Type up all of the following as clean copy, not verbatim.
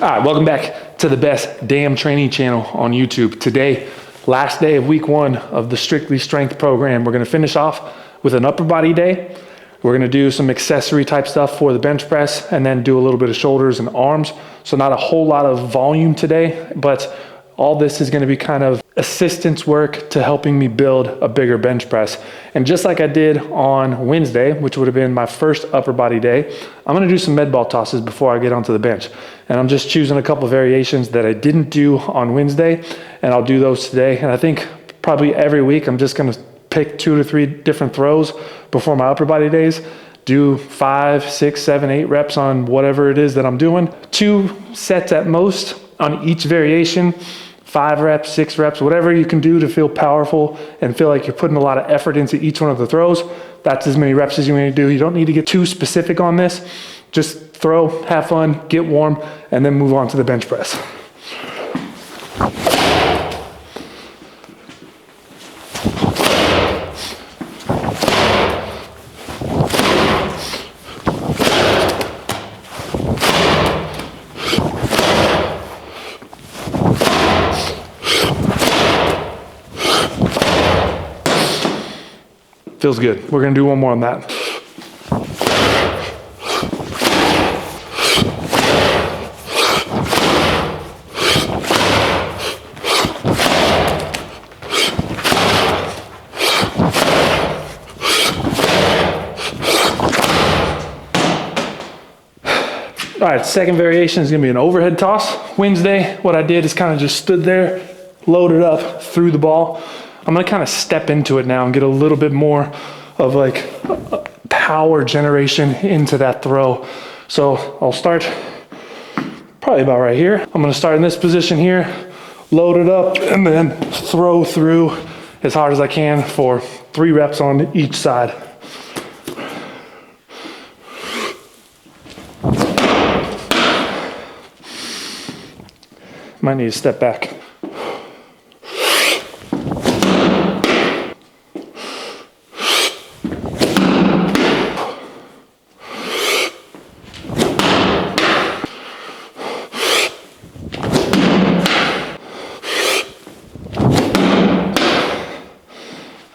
All right, welcome back to the best damn training channel on YouTube. Today, last day of week 1 of the Strictly Strength program. We're gonna finish off with an upper body day. We're gonna do some accessory type stuff for the bench press and then do a little bit of shoulders and arms. So not a whole lot of volume today, but all this is gonna be kind of assistance work to helping me build a bigger bench press. And just like I did on Wednesday, which would have been my first upper body day, I'm gonna do some med ball tosses before I get onto the bench. And I'm just choosing a couple variations that I didn't do on Wednesday, and I'll do those today. And I think probably every week I'm just gonna pick 2 to 3 different throws before my upper body days. Do 5, 6, 7, 8 reps on whatever it is that I'm doing. 2 sets at most on each variation. 5 reps, 6 reps, whatever you can do to feel powerful and feel like you're putting a lot of effort into each one of the throws. That's as many reps as you need to do. You don't need to get too specific on this. Just throw, have fun, get warm, and then move on to the bench press. Feels good. We're gonna do one more on that. All right, second variation is gonna be an overhead toss. Wednesday, what I did is kind of just stood there, loaded up, threw the ball. I'm gonna kind of step into it now and get a little bit more of like power generation into that throw. So I'll start probably about right here. I'm gonna start in this position here, load it up, and then throw through as hard as I can for 3 reps on each side. Might need to step back.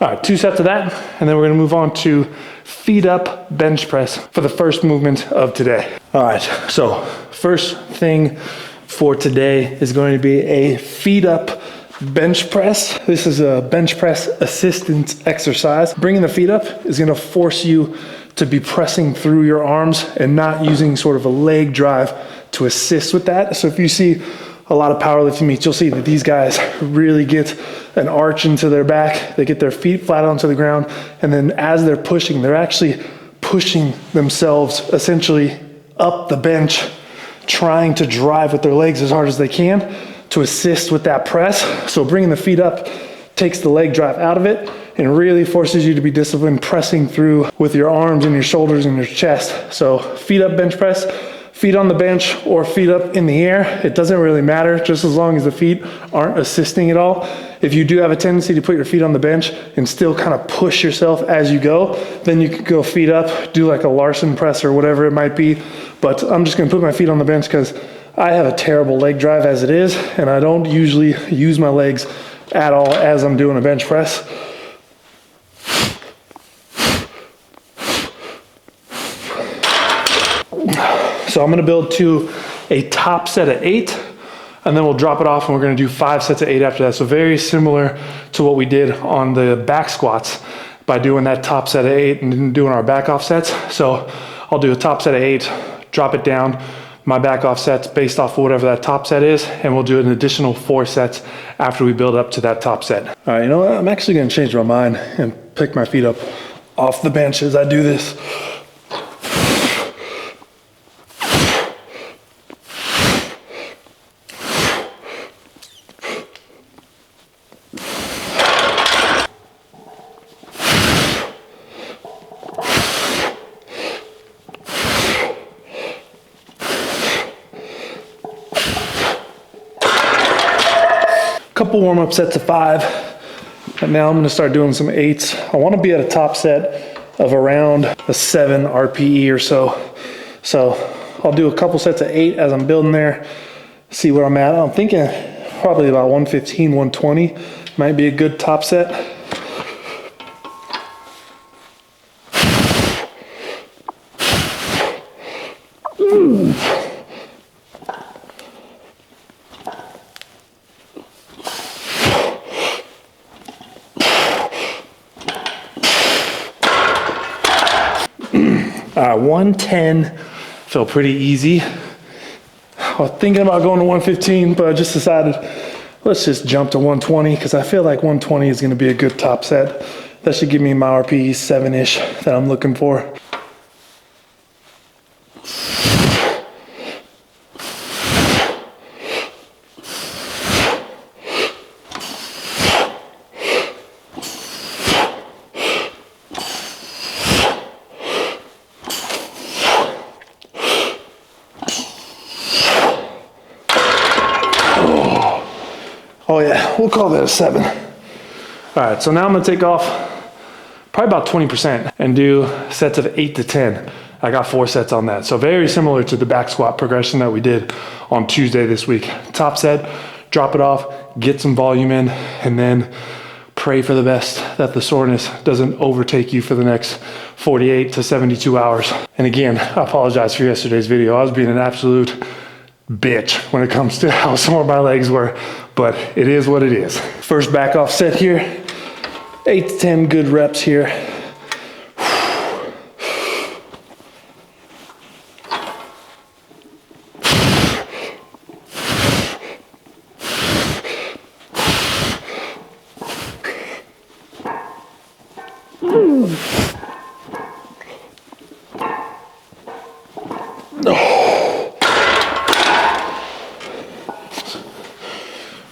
All right, 2 sets of that, and then we're gonna move on to feet up bench press for the first movement of today. All right, so first thing for today is going to be a feet up bench press. This is a bench press assistance exercise. Bringing the feet up is gonna force you to be pressing through your arms and not using sort of a leg drive to assist with that. So if you see a lot of powerlifting meets, you'll see that these guys really get an arch into their back. They get their feet flat onto the ground. And then as they're pushing, they're actually pushing themselves essentially up the bench, trying to drive with their legs as hard as they can to assist with that press. So bringing the feet up takes the leg drive out of it and really forces you to be disciplined pressing through with your arms and your shoulders and your chest. So feet up bench press, feet on the bench or feet up in the air, it doesn't really matter, just as long as the feet aren't assisting at all. If you do have a tendency to put your feet on the bench and still kind of push yourself as you go, then you could go feet up, do like a Larson press or whatever it might be. But I'm just gonna put my feet on the bench because I have a terrible leg drive as it is, and I don't usually use my legs at all as I'm doing a bench press. So I'm gonna build to a top set of 8, and then we'll drop it off and we're gonna do 5 sets of 8 after that. So very similar to what we did on the back squats by doing that top set of 8 and doing our back off sets. So I'll do a top set of 8, drop it down, my back off sets based off of whatever that top set is, and we'll do an additional 4 sets after we build up to that top set. All right, you know what? I'm actually gonna change my mind and pick my feet up off the bench as I do this. Couple warm-up sets of 5, and now I'm gonna start doing some 8s. I wanna be at a top set of around a 7 RPE or so. So I'll do a couple sets of 8 as I'm building there. see where I'm at. I'm thinking probably about 115, 120 might be a good top set. Ooh. All right, 110 felt pretty easy. I was thinking about going to 115, but I just decided, let's just jump to 120 because I feel like 120 is going to be a good top set. That should give me my RPE 7-ish that I'm looking for. Oh yeah, we'll call that a 7. All right, so now I'm gonna take off probably about 20% and do sets of 8 to 10. I got 4 sets on that. So very similar to the back squat progression that we did on Tuesday this week. Top set, drop it off, get some volume in, and then pray for the best that the soreness doesn't overtake you for the next 48 to 72 hours. And again, I apologize for yesterday's video. I was being an absolute bitch when it comes to how sore my legs were, but it is what it is. First back off set here, 8 to 10 good reps here.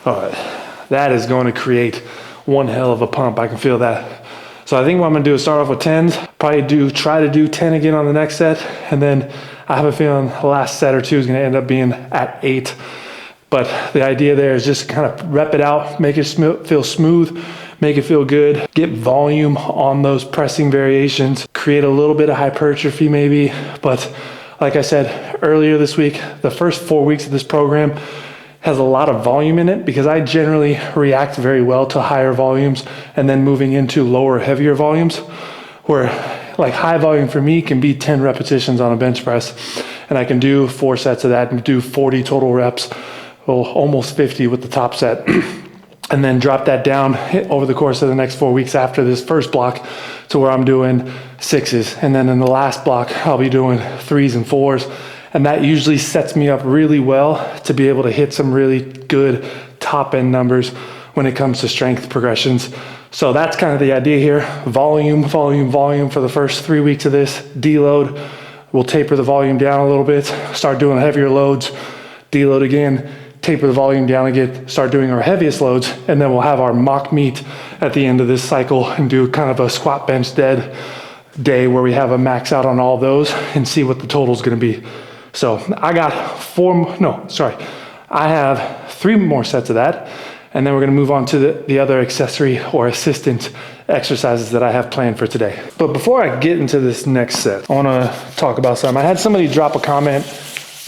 All right, that is going to create one hell of a pump. I can feel that. So I think what I'm gonna do is start off with 10s, probably try to do 10 again on the next set. And then I have a feeling the last set or two is gonna end up being at 8. But the idea there is just kind of rep it out, make it feel smooth, make it feel good, get volume on those pressing variations, create a little bit of hypertrophy maybe. But like I said earlier this week, the first 4 weeks of this program has a lot of volume in it because I generally react very well to higher volumes and then moving into lower, heavier volumes, where like high volume for me can be 10 repetitions on a bench press, and I can do 4 sets of that and do 40 total reps, well, almost 50 with the top set. And then drop that down over the course of the next 4 weeks after this first block to where I'm doing 6s. And then in the last block, I'll be doing 3s and 4s. And that usually sets me up really well to be able to hit some really good top end numbers when it comes to strength progressions. So that's kind of the idea here. Volume, volume, volume for the first 3 weeks of this. Deload, we'll taper the volume down a little bit, start doing heavier loads, deload again, taper the volume down again, start doing our heaviest loads, and then we'll have our mock meet at the end of this cycle and do kind of a squat bench dead day where we have a max out on all those and see what the total is gonna be. So I got I have 3 more sets of that, and then we're gonna move on to the other accessory or assistant exercises that I have planned for today. But before I get into this next set, I wanna talk about something. I had somebody drop a comment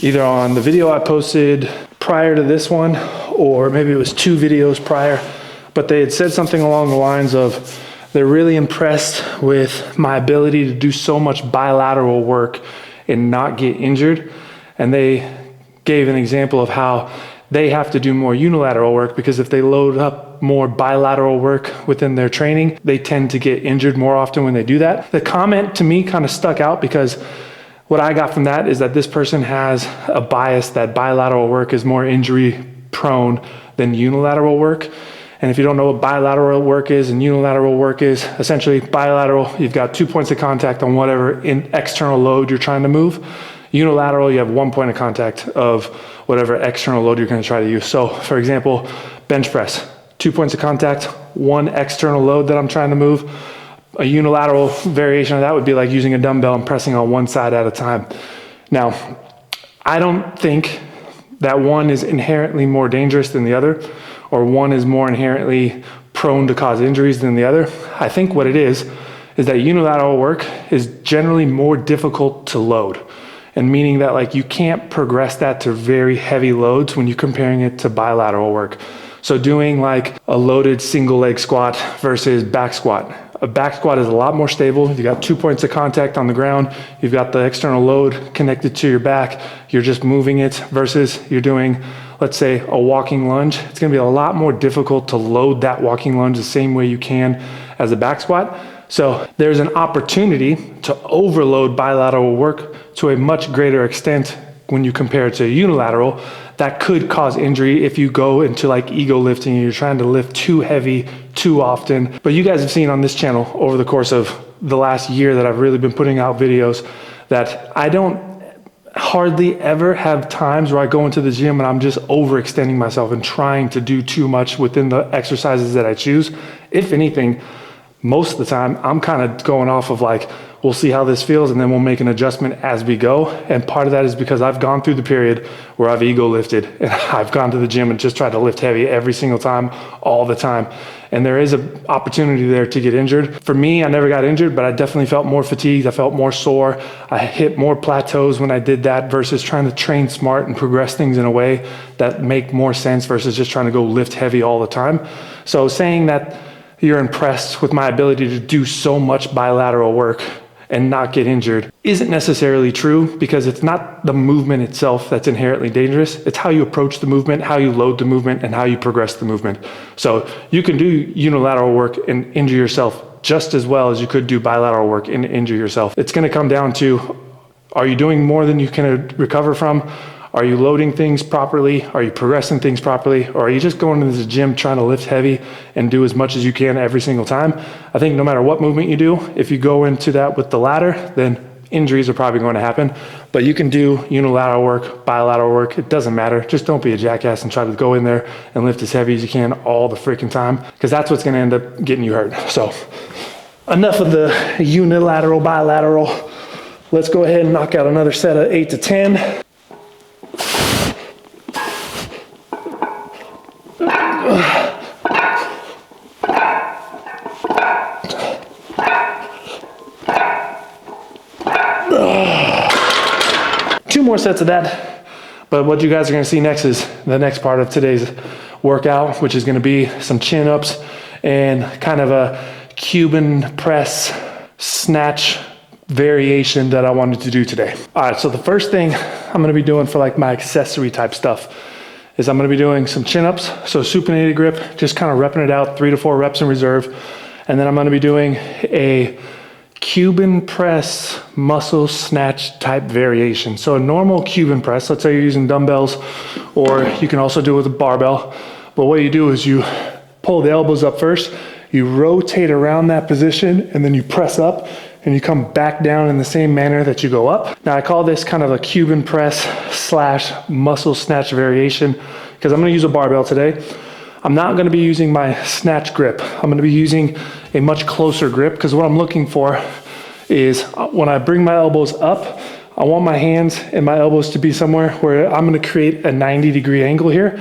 either on the video I posted prior to this one, or maybe it was 2 videos prior, but they had said something along the lines of they're really impressed with my ability to do so much bilateral work and not get injured. And they gave an example of how they have to do more unilateral work because if they load up more bilateral work within their training, they tend to get injured more often when they do that. The comment to me kind of stuck out because what I got from that is that this person has a bias that bilateral work is more injury prone than unilateral work. And if you don't know what bilateral work is and unilateral work is, essentially bilateral, you've got 2 points of contact on whatever external load you're trying to move. Unilateral, you have 1 point of contact of whatever external load you're gonna try to use. So for example, bench press, 2 points of contact, 1 external load that I'm trying to move. A unilateral variation of that would be like using a dumbbell and pressing on one side at a time. Now, I don't think that one is inherently more dangerous than the other, or one is more inherently prone to cause injuries than the other. I think what it is that unilateral work is generally more difficult to load. and meaning that like you can't progress that to very heavy loads when you're comparing it to bilateral work. So doing like a loaded single leg squat versus back squat. A back squat is a lot more stable. You got 2 points of contact on the ground. You've got the external load connected to your back. You're just moving it versus you're doing, let's say, a walking lunge. It's gonna be a lot more difficult to load that walking lunge the same way you can as a back squat. So there's an opportunity to overload bilateral work to a much greater extent when you compare it to unilateral. That could cause injury if you go into like ego lifting and you're trying to lift too heavy too often. But you guys have seen on this channel over the course of the last year that I've really been putting out videos that I don't hardly ever have times where I go into the gym and I'm just overextending myself and trying to do too much within the exercises that I choose. If anything, most of the time I'm kind of going off of like, we'll see how this feels and then we'll make an adjustment as we go. And part of that is because I've gone through the period where I've ego lifted and I've gone to the gym and just tried to lift heavy every single time, all the time. And there is an opportunity there to get injured. For me, I never got injured, but I definitely felt more fatigued. I felt more sore. I hit more plateaus when I did that versus trying to train smart and progress things in a way that make more sense versus just trying to go lift heavy all the time. So saying that you're impressed with my ability to do so much bilateral work and not get injured isn't necessarily true, because it's not the movement itself that's inherently dangerous. It's how you approach the movement, how you load the movement, and how you progress the movement. So you can do unilateral work and injure yourself just as well as you could do bilateral work and injure yourself. It's going to come down to, are you doing more than you can recover from? Are you loading things properly? Are you progressing things properly? Or are you just going to the gym trying to lift heavy and do as much as you can every single time? I think no matter what movement you do, if you go into that with the latter, then injuries are probably going to happen. But you can do unilateral work, bilateral work, it doesn't matter. Just don't be a jackass and try to go in there and lift as heavy as you can all the freaking time, because that's what's going to end up getting you hurt. So enough of the unilateral, bilateral. Let's go ahead and knock out another set of 8 to 10. Two more sets of that, but what you guys are going to see next is the next part of today's workout, which is going to be some chin ups and kind of a Cuban press snatch variation that I wanted to do today. All right, so the first thing I'm going to be doing for like my accessory type stuff is I'm going to be doing some chin ups. So supinated grip, just kind of repping it out, 3 to 4 reps in reserve. And then I'm going to be doing a Cuban press muscle snatch type variation. So a normal Cuban press, let's say you're using dumbbells, or you can also do it with a barbell. But what you do is you pull the elbows up first, you rotate around that position, and then you press up and you come back down in the same manner that you go up. Now I call this kind of a Cuban press slash muscle snatch variation because I'm going to use a barbell today. I'm not going to be using my snatch grip. I'm going to be using a much closer grip, because what I'm looking for is when I bring my elbows up, I want my hands and my elbows to be somewhere where I'm going to create a 90-degree angle here.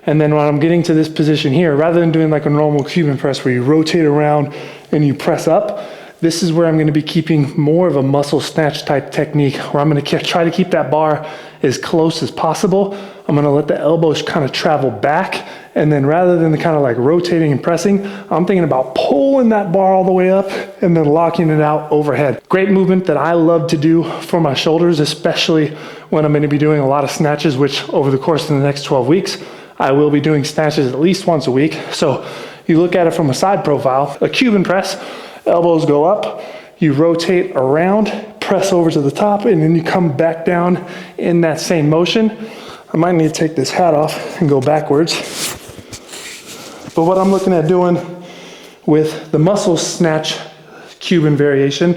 And then when I'm getting to this position here, rather than doing like a normal Cuban press where you rotate around and you press up, this is where I'm going to be keeping more of a muscle snatch type technique, where I'm going to try to keep that bar as close as possible. I'm going to let the elbows kind of travel back, and then rather than the kind of like rotating and pressing, I'm thinking about pulling that bar all the way up and then locking it out overhead. Great movement that I love to do for my shoulders, especially when I'm going to be doing a lot of snatches, which over the course of the next 12 weeks, I will be doing snatches at least once a week. So you look at it from a side profile, a Cuban press, elbows go up, you rotate around, press over to the top, and then you come back down in that same motion. I might need to take this hat off and go backwards. But what I'm looking at doing with the muscle snatch Cuban variation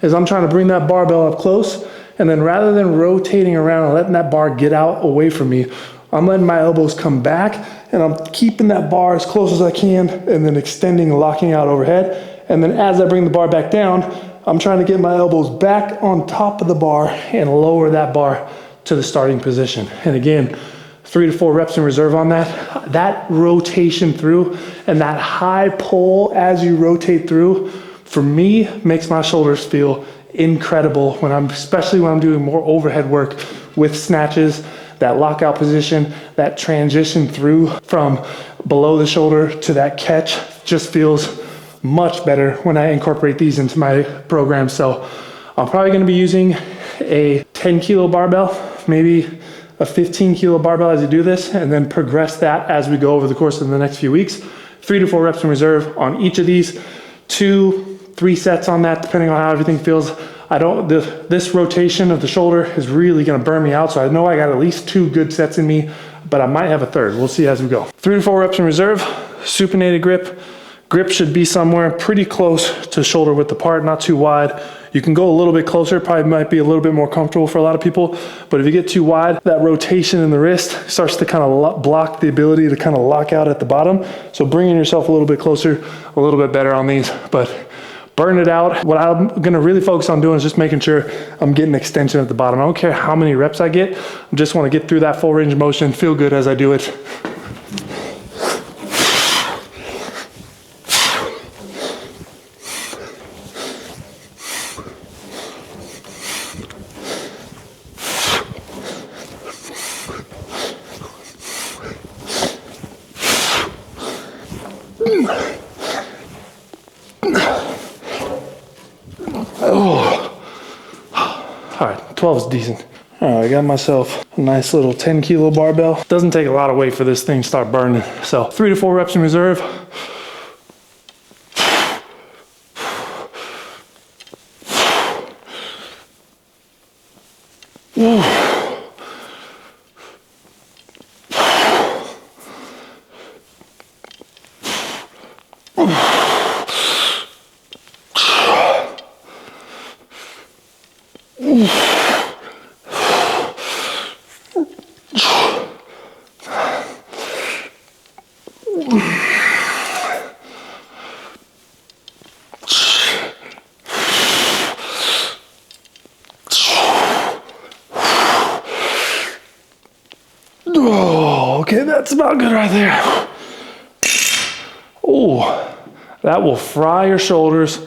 is I'm trying to bring that barbell up close, and then rather than rotating around and letting that bar get out away from me, I'm letting my elbows come back, and I'm keeping that bar as close as I can, and then extending and locking out overhead. And then as I bring the bar back down, I'm trying to get my elbows back on top of the bar and lower that bar to the starting position. And again, 3 to 4 reps in reserve on that. That rotation through and that high pull as you rotate through, for me, makes my shoulders feel incredible especially when I'm doing more overhead work with snatches. That lockout position, that transition through from below the shoulder to that catch just feels much better when I incorporate these into my program. So I'm probably gonna be using a 10 kilo barbell, maybe a 15 kilo barbell as you do this, and then progress that as we go over the course of the next few weeks. 3 to 4 reps in reserve on each of these, 2-3 sets on that, depending on how everything feels. This rotation of the shoulder is really gonna burn me out, so I know I got at least 2 good sets in me, but I might have a third. We'll see as we go. 3 to 4 reps in reserve, supinated grip. Grip should be somewhere pretty close to shoulder width apart, not too wide. You can go a little bit closer, probably might be a little bit more comfortable for a lot of people, but if you get too wide, that rotation in the wrist starts to kind of block the ability to kind of lock out at the bottom. So bringing yourself a little bit closer, a little bit better on these, but burn it out. What I'm gonna really focus on doing is just making sure I'm getting extension at the bottom. I don't care how many reps I get, I just wanna get through that full range of motion, feel good as I do it. All right, 12 is decent. All right, I got myself a nice little 10 kilo barbell. Doesn't take a lot of weight for this thing to start burning. So 3 to 4 reps in reserve. Woo. Oh, okay, that's about good right there. Oh, that will fry your shoulders.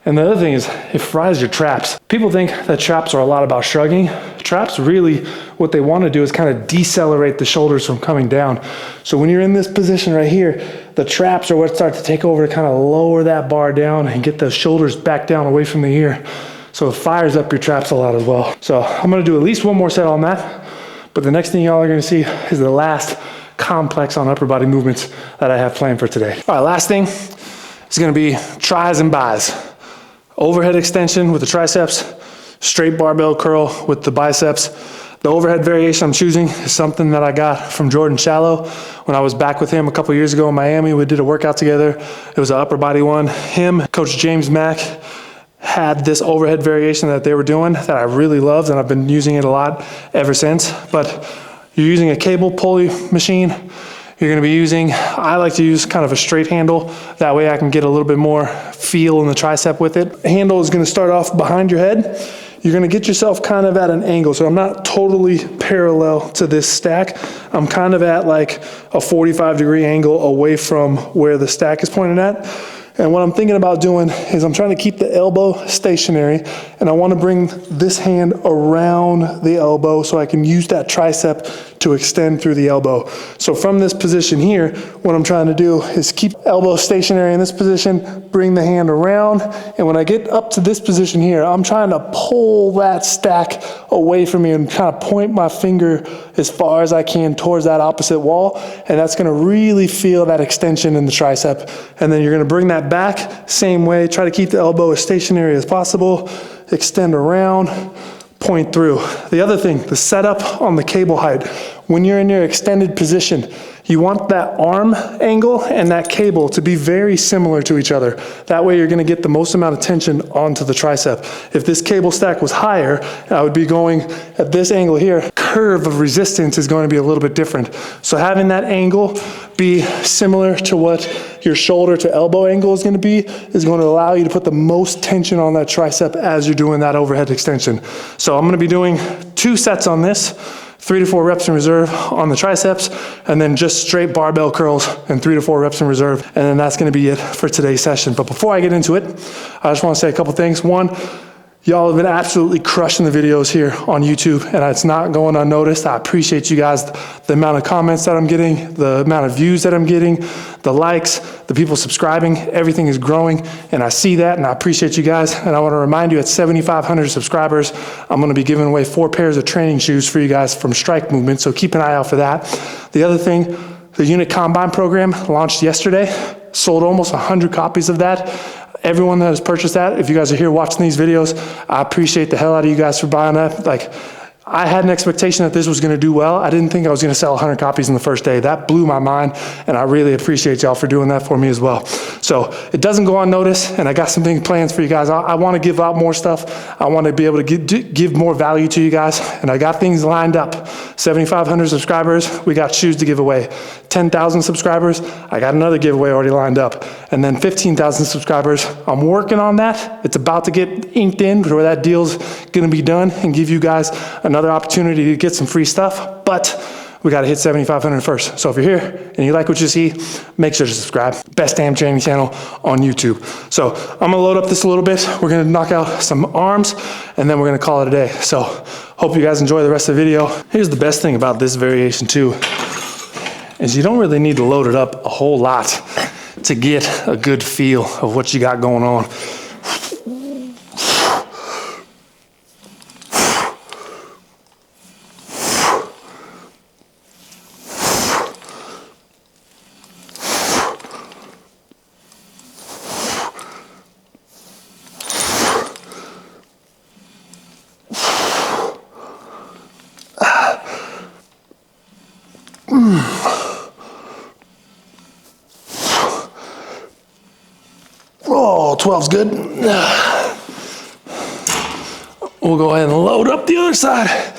And the other thing is, it fries your traps. People think that traps are a lot about shrugging. Traps really, what they want to do is kind of decelerate the shoulders from coming down. So when you're in this position right here, the traps are what start to take over to kind of lower that bar down and get the shoulders back down away from the ear. So it fires up your traps a lot as well. So I'm gonna do at least one more set on that. But the next thing y'all are gonna see is the last complex on upper body movements that I have planned for today. All right, last thing is gonna be tris and bis. Overhead extension with the triceps, straight barbell curl with the biceps. The overhead variation I'm choosing is something that I got from Jordan Shallow. When I was back with him a couple years ago in Miami, we did a workout together. It was an upper body one. Him, Coach James Mack, had this overhead variation that they were doing that I really loved, and I've been using it a lot ever since. But you're using a cable pulley machine. You're gonna be using, I like to use kind of a straight handle. That way I can get a little bit more feel in the tricep with it. Handle is gonna start off behind your head. You're gonna get yourself kind of at an angle. So I'm not totally parallel to this stack. I'm kind of at like a 45-degree angle away from where the stack is pointed at. And what I'm thinking about doing is I'm trying to keep the elbow stationary, and I want to bring this hand around the elbow so I can use that tricep to extend through the elbow. So from this position here, what I'm trying to do is keep elbow stationary in this position, bring the hand around, and when I get up to this position here, I'm trying to pull that stack away from me and kind of point my finger as far as I can towards that opposite wall, and that's going to really feel that extension in the tricep. And then you're going to bring that back, same way, try to keep the elbow as stationary as possible, extend around, point through. The other thing, the setup on the cable height. When you're in your extended position, you want that arm angle and that cable to be very similar to each other. That way you're gonna get the most amount of tension onto the tricep. If this cable stack was higher, I would be going at this angle here. Curve of resistance is going to be a little bit different. So having that angle be similar to what your shoulder to elbow angle is gonna be is going to allow you to put the most tension on that tricep as you're doing that overhead extension. So I'm gonna be doing 2 sets on this, 3 to 4 reps in reserve on the triceps, and then just straight barbell curls and 3 to 4 reps in reserve. And then that's gonna be it for today's session. But before I get into it, I just wanna say a couple things. One, Y'all have been absolutely crushing the videos here on YouTube, and it's not going unnoticed. I appreciate you guys, the amount of comments that I'm getting, the amount of views that I'm getting, the likes, the people subscribing, everything is growing, and I see that, and I appreciate you guys. And I want to remind you, at 7,500 subscribers, I'm going to be giving away 4 pairs of training shoes for you guys from Strike Movement, so keep an eye out for that. The other thing, the Unit Combine program launched yesterday, sold almost 100 copies of that. Everyone that has purchased that, if you guys are here watching these videos, I appreciate the hell out of you guys for buying that. Like, I had an expectation that this was gonna do well. I didn't think I was gonna sell 100 copies in the first day. That blew my mind, and I really appreciate y'all for doing that for me as well. So it doesn't go unnoticed, and I got some big plans for you guys. I wanna give out more stuff. I wanna be able to give more value to you guys, and I got things lined up. 7,500 subscribers, we got shoes to give away. 10,000 subscribers, I got another giveaway already lined up. And then 15,000 subscribers, I'm working on that. It's about to get inked in where that deal's gonna be done and give you guys another opportunity to get some free stuff, but we gotta hit 7,500 first. So if you're here and you like what you see, make sure to subscribe. Best damn training channel on YouTube. So I'm gonna load up this a little bit. We're gonna knock out some arms, and then we're gonna call it a day. So hope you guys enjoy the rest of the video. Here's the best thing about this variation too, is you don't really need to load it up a whole lot to get a good feel of what you got going on. Oh, 12's good. We'll go ahead and load up the other side.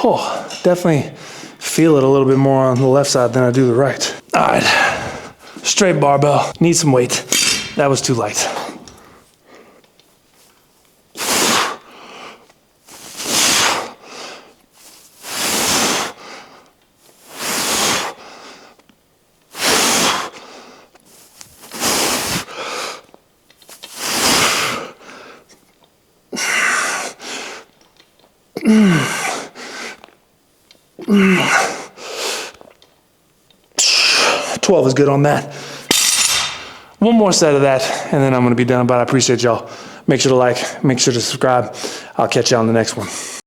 Oh, definitely feel it a little bit more on the left side than I do the right. All right, straight barbell, need some weight. That was too light. Mm. 12 is good on that. One more set of that, and then I'm gonna be done, but I appreciate y'all. Make sure to like, make sure to subscribe. I'll catch you on the next one.